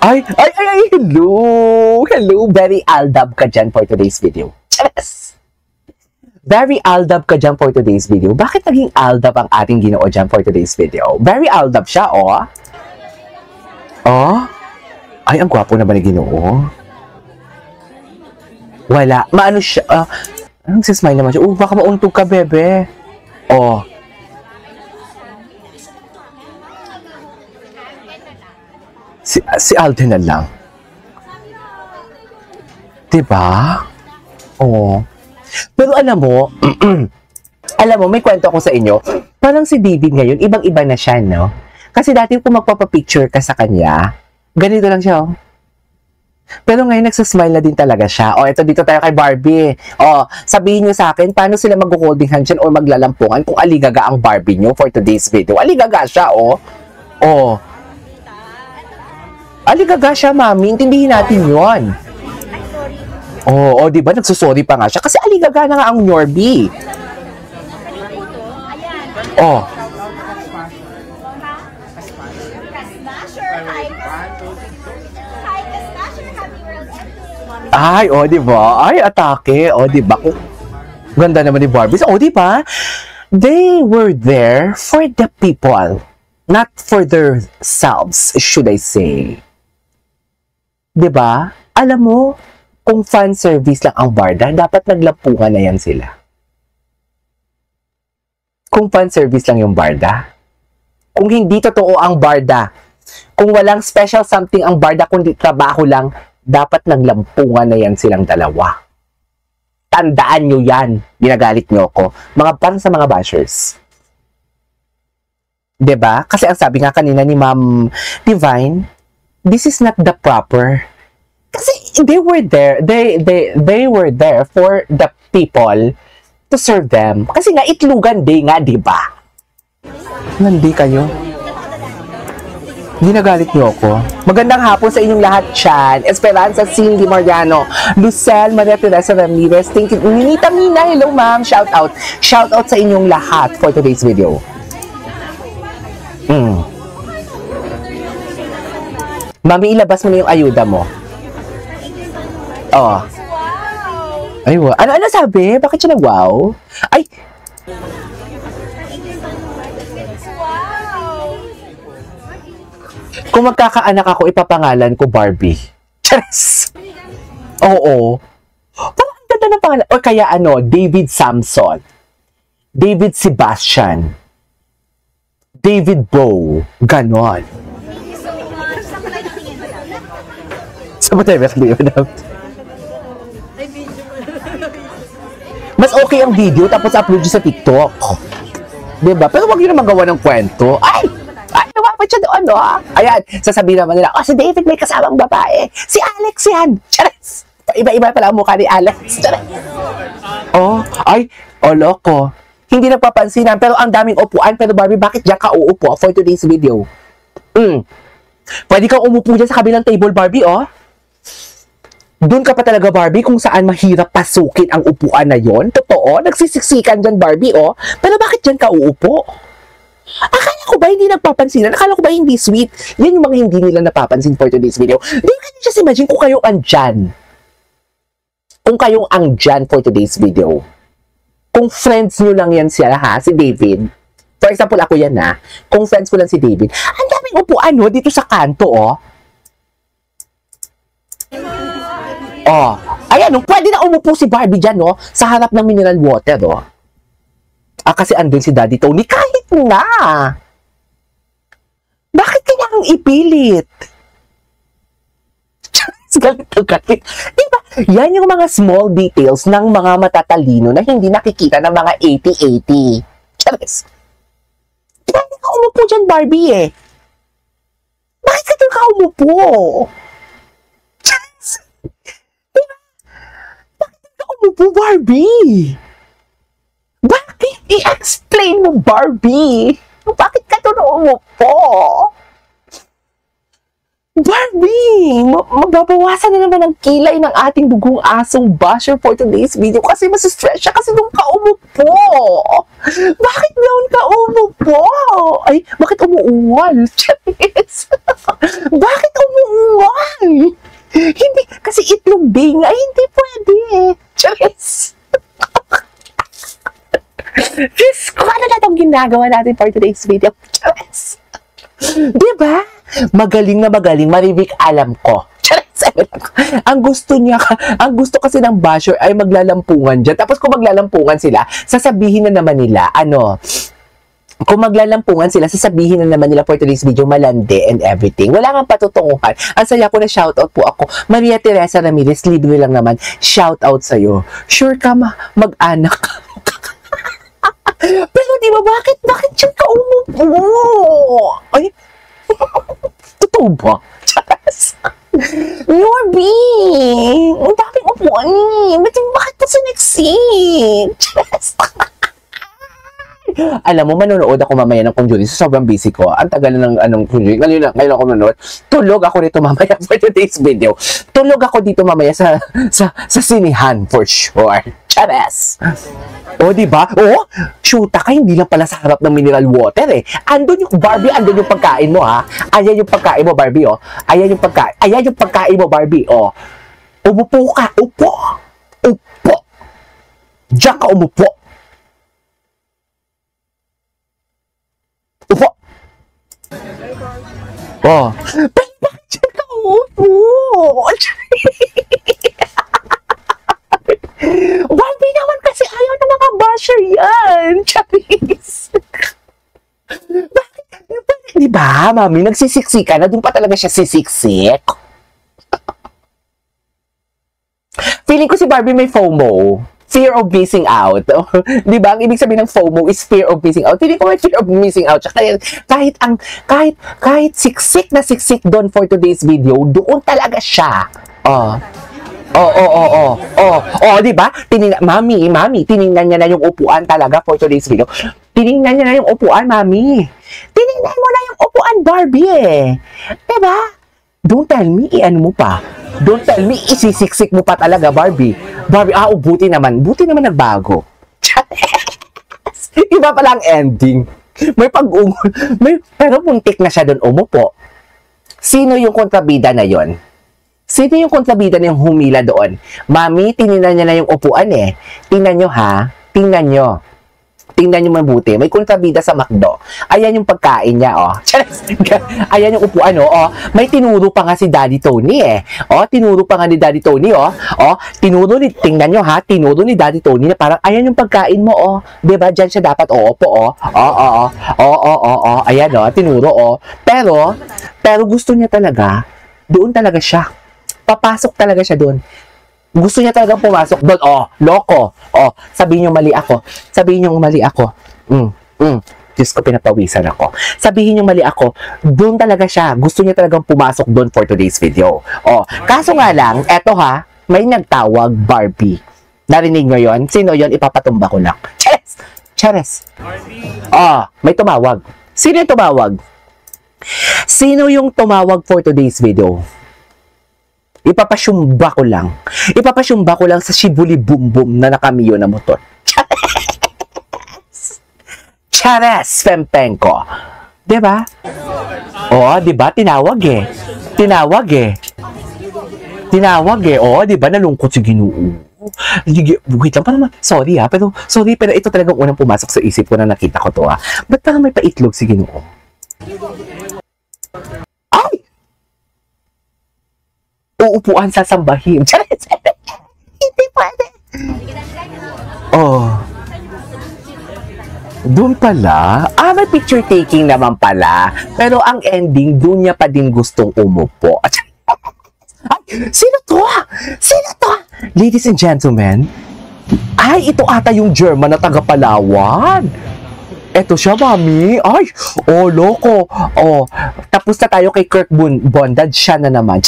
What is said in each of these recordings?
Hello! Hello, very aldab ka dyan for today's video. Yes! Very aldab ka dyan for today's video. Bakit naging aldab ang ating Ginoo dyan for today's video? Very aldab siya, oh. Oh? Ay, ang gwapo na ba ni Ginoo? Wala. Maano siya? Nagsismile naman siya. Baka mauntog ka, bebe. Oh. Si Alden na lang. Diba? Oo. Pero alam mo, may kwento ako sa inyo. Parang si David ngayon, ibang-iba na siya, no? Kasi dati kung magpapapicture ka sa kanya, ganito lang siya, oh. Pero ngayon, nagsasmile na din talaga siya. Oh, eto dito tayo kay Barbie. Oh, sabihin nyo sa akin, paano sila mag-holding hand dyan or maglalampungan kung aligaga ang Barbie nyo for today's video? Aligaga siya, oh. Oh. Aligaga siya, mami. Intindihin natin yon. Oh, di ba? Nagsusorry pa nga siya. Kasi aligaga na nga ang Norby. Oh. Ay, di ba? Ay, atake. Di ba? Ganda naman ni Barbie. Di ba? They were there for the people. Not for themselves, should I say. Diba? Alam mo, kung fan service lang ang barda, dapat naglampungan na yan sila. Kung fan service lang yung barda, kung hindi totoo ang barda, kung walang special something ang barda, kundi trabaho lang, dapat naglampungan na yan silang dalawa. Tandaan nyo yan. Ginagalit nyo ako. Parang sa mga bashers. Diba? Kasi ang sabi nga kanina ni Ma'am Divine, this is not the proper. Kasi they were there. They were there for the people to serve them. Kasi nga itlugan day nga, di ba? Nandi kayo. Ginagalit niyo ako. Magandang hapon sa inyong lahat, Chan. Esperanza Cindy Mariano, Lucel Maria Teresa Ramirez. Thank you. Ninita Mina, hello ma'am. Shout out. Shout out sa inyong lahat for today's video. Mami, ilabas mo na yung ayuda mo. Oh. Ay, wow. Ano sabi? Bakit siya nag-wow? Ay! Kung magkakaanak ako, ipapangalan ko Barbie. Charis! Oo. Parang ang ganda ng pangalan. O kaya David Samson. David Sebastian. David Bow. Ganon. Saan ba tayo mas okay ang video tapos upload nyo sa TikTok. Diba? Pero wag nyo naman gawa ng kwento. Ay, lumapit siya doon, no? Ayan, sasabihin naman nila, si David may kasamang babae. Si Alex yan. Charis! Iba-iba pala ang mukha ni Alex. Charis! Loko. Hindi nagpapansinan, pero ang daming upuan. Pero Barbie, bakit diyan ka uupo for today's video? Pwede kang umupo dyan sa kabilang table, Barbie, oh. Doon ka pa talaga, Barbie, kung saan mahirap pasukin ang upuan na yon. Totoo, nagsisiksikan dyan, Barbie, oh. Pero bakit dyan ka uupo? Akala ko ba hindi nagpapansinan? Akala ko ba hindi sweet? Yan yung mga hindi nila napapansin for today's video. Then can you just imagine kung kayo andyan? Kung kayong andyan for today's video. Kung friends nyo lang yan siya, ha? Si David. For example, ako yan, ha? Kung friends ko lang si David. Ang daming upuan, no? Dito sa kanto, oh. Ayan, pwede na umupo si Barbie dyan, no? Sa harap ng mineral water, oh. Kasi andun si Daddy Tony. Kahit na! Bakit kanyang ipilit? Galit ang galit. Diba? Yan yung mga small details ng mga matatalino na hindi nakikita ng mga 80-80. Charis. Pwede ka umupo dyan, Barbie, eh. Bakit ka doon ka umupo? Umupo, Barbie! Bakit? I-explain mo, Barbie! Bakit ka doon umupo? Barbie! Mababawasan na naman ang kilay ng ating dugong asong basher for today's video kasi masistress siya kasi doon ka umupo! Bakit doon ka umupo? Ay, bakit umuuwal? Bakit umuuwal? ginagawa natin for today's video. Charis! Diba? Magaling na magaling. Maribik, alam ko. Ang gusto kasi ng basher ay maglalampungan dyan. Tapos kung maglalampungan sila, sasabihin na naman nila, sasabihin na naman nila for today's video, malandi and everything. Wala kang patutunguhan. Ang saya ko na shoutout po ako. Maria Teresa Ramirez, libre lang naman. Shoutout sa'yo. Sure ka mag-anak. Pero di ba, bakit siya umupo? Ay, totoo ba? Norby! Ang daming upuan eh. Bakit ka siniksik? Alam mo, manonood ako mamaya ng Conjuring. So, sobrang busy ko. Ang tagal na ng Conjuring. Ngayon ako manonood. Tulog ako dito mamaya for today's video. Tulog ako dito mamaya sa sinihan for sure. Chares! O, diba? O, shoota ka, hindi lang pala sa harap ng mineral water eh. Andun yung Barbie, andun yung pagkain mo ha. Ayan yung pagkain mo, Barbie, oh. Ayan yung pagkain mo, Barbie, oh. Umupo ka, upo. Upo. Diyan ka umupo. Upo. Oh. Bakit diyan ka umupo? Barbie naman kasi ayaw na mga basher yan. Charis. Bakit? Diba, mami? Nagsisiksika na. Doon pa talaga siya sisiksik. Feeling ko si Barbie may FOMO. Fear of missing out. Diba? Ang ibig sabihin ng FOMO is fear of missing out. Feeling ko may fear of missing out. Kahit siksik na siksik doon for today's video, doon talaga siya. Diba? Mami, tiningnan niya na yung upuan talaga for today's video. Tiningnan niya na yung upuan, mami. Tiningnan mo na yung upuan, Barbie eh. Diba? Don't tell me, ano mo pa. Don't tell me, isisiksik mo pa talaga, Barbie. Barbie, buti naman nagbago. Iba pala ang ending. Pero muntik na siya doon umupo. Sino yung kontrabida na yon? Sino yung kontrabida na yung humila doon? Mami, tinignan niya na yung upuan eh. Tingnan nyo ha. Tingnan nyo mabuti. May kontrabida sa McDo. Ayan yung pagkain niya, oh. Ayan yung upuan, oh. May tinuro pa nga si Daddy Tony eh. Tinuro pa nga ni Daddy Tony, oh. Tingnan nyo ha. Tinuro ni Daddy Tony na parang, ayan yung pagkain mo, oh. Diba? Diyan siya dapat, opo, oh. Ayan, oh. Tinuro, oh. Pero gusto niya talaga, doon talaga siya. Papasok talaga siya doon. Gusto niya talagang pumasok doon. Loko. Sabihin niyo mali ako. Diyos ko, pinapawisan ako. Sabihin niyo mali ako. Doon talaga siya. Gusto niya talagang pumasok doon for today's video. Kaso nga lang, eto ha, may nagtawag, Barbie. Narinig niyo yon? Sino yon? Ipapatumba ko lang. Chares. May tumawag. Sino yung tumawag? Sino yung tumawag for today's video? Ipapasyumba ko lang sa Shibuli Boom Boom na nakamiyo na motor. Chares Fempenko. Diba? Diba? Tinawag eh. Diba? Nalungkot si Ginoo. Wait lang, parang sorry pero ito talagang unang pumasok sa isip ko na nakita ko to Ba't parang may paitlog si Ginoo? Ay! Uupuan sa sambahin. Hindi pwede. Doon pala. May picture taking naman pala. Pero ang ending, doon niya pa din gustong umupo. Ay, sino to? Ladies and gentlemen, ito ata yung German na taga Palawan. Eto siya, mami. Ay, loko. Tapos na tayo kay Kirk Bondad. Siya na naman.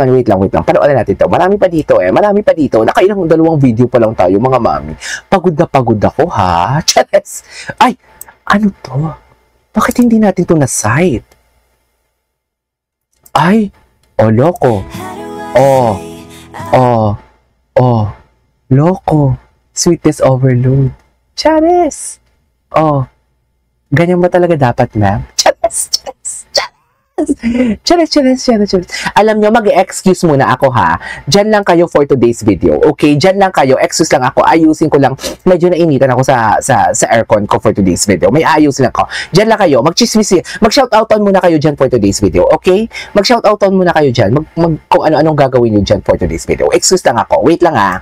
Wait lang. Panoorin natin to. Marami pa dito. Nakailang 2 video pa lang tayo, mga mami. Pagod na pagod ako, ha? Chares. Ay, ano to? Bakit hindi natin to na-site? Ay, loko. Loko. Sweetness overload. Chares. Ganyan ba talaga dapat, ma'am? Chares. Charis, charis, charis, charis. Alam nyo, mag-excuse muna ako ha. Diyan lang kayo for today's video. Okay? Diyan lang kayo. Excuse lang ako. Ayusin ko lang. Medyo nainitan ako sa aircon ko for today's video. May ayusin ako. Diyan lang kayo. Mag-chismis. Mag-shoutouton muna kayo dyan for today's video. Okay? Mag-shoutouton muna kayo dyan. Kung ano-anong gagawin nyo dyan for today's video. Excuse lang ako. Wait lang ha.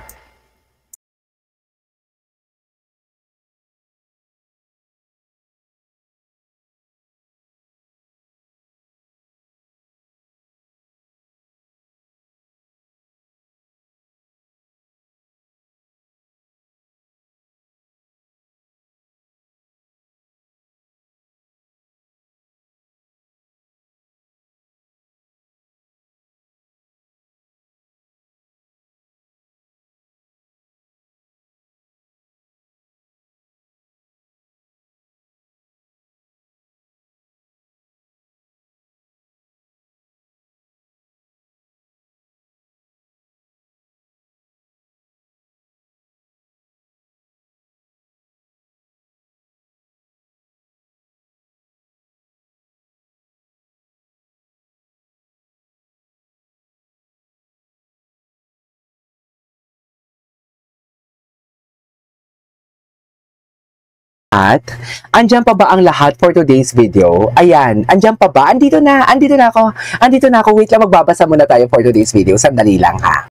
At, andyan pa ba ang lahat for today's video? Ayan, andyan pa ba? Andito na ako. Wait lang, magbabasa muna tayo for today's video. Sandali lang ha.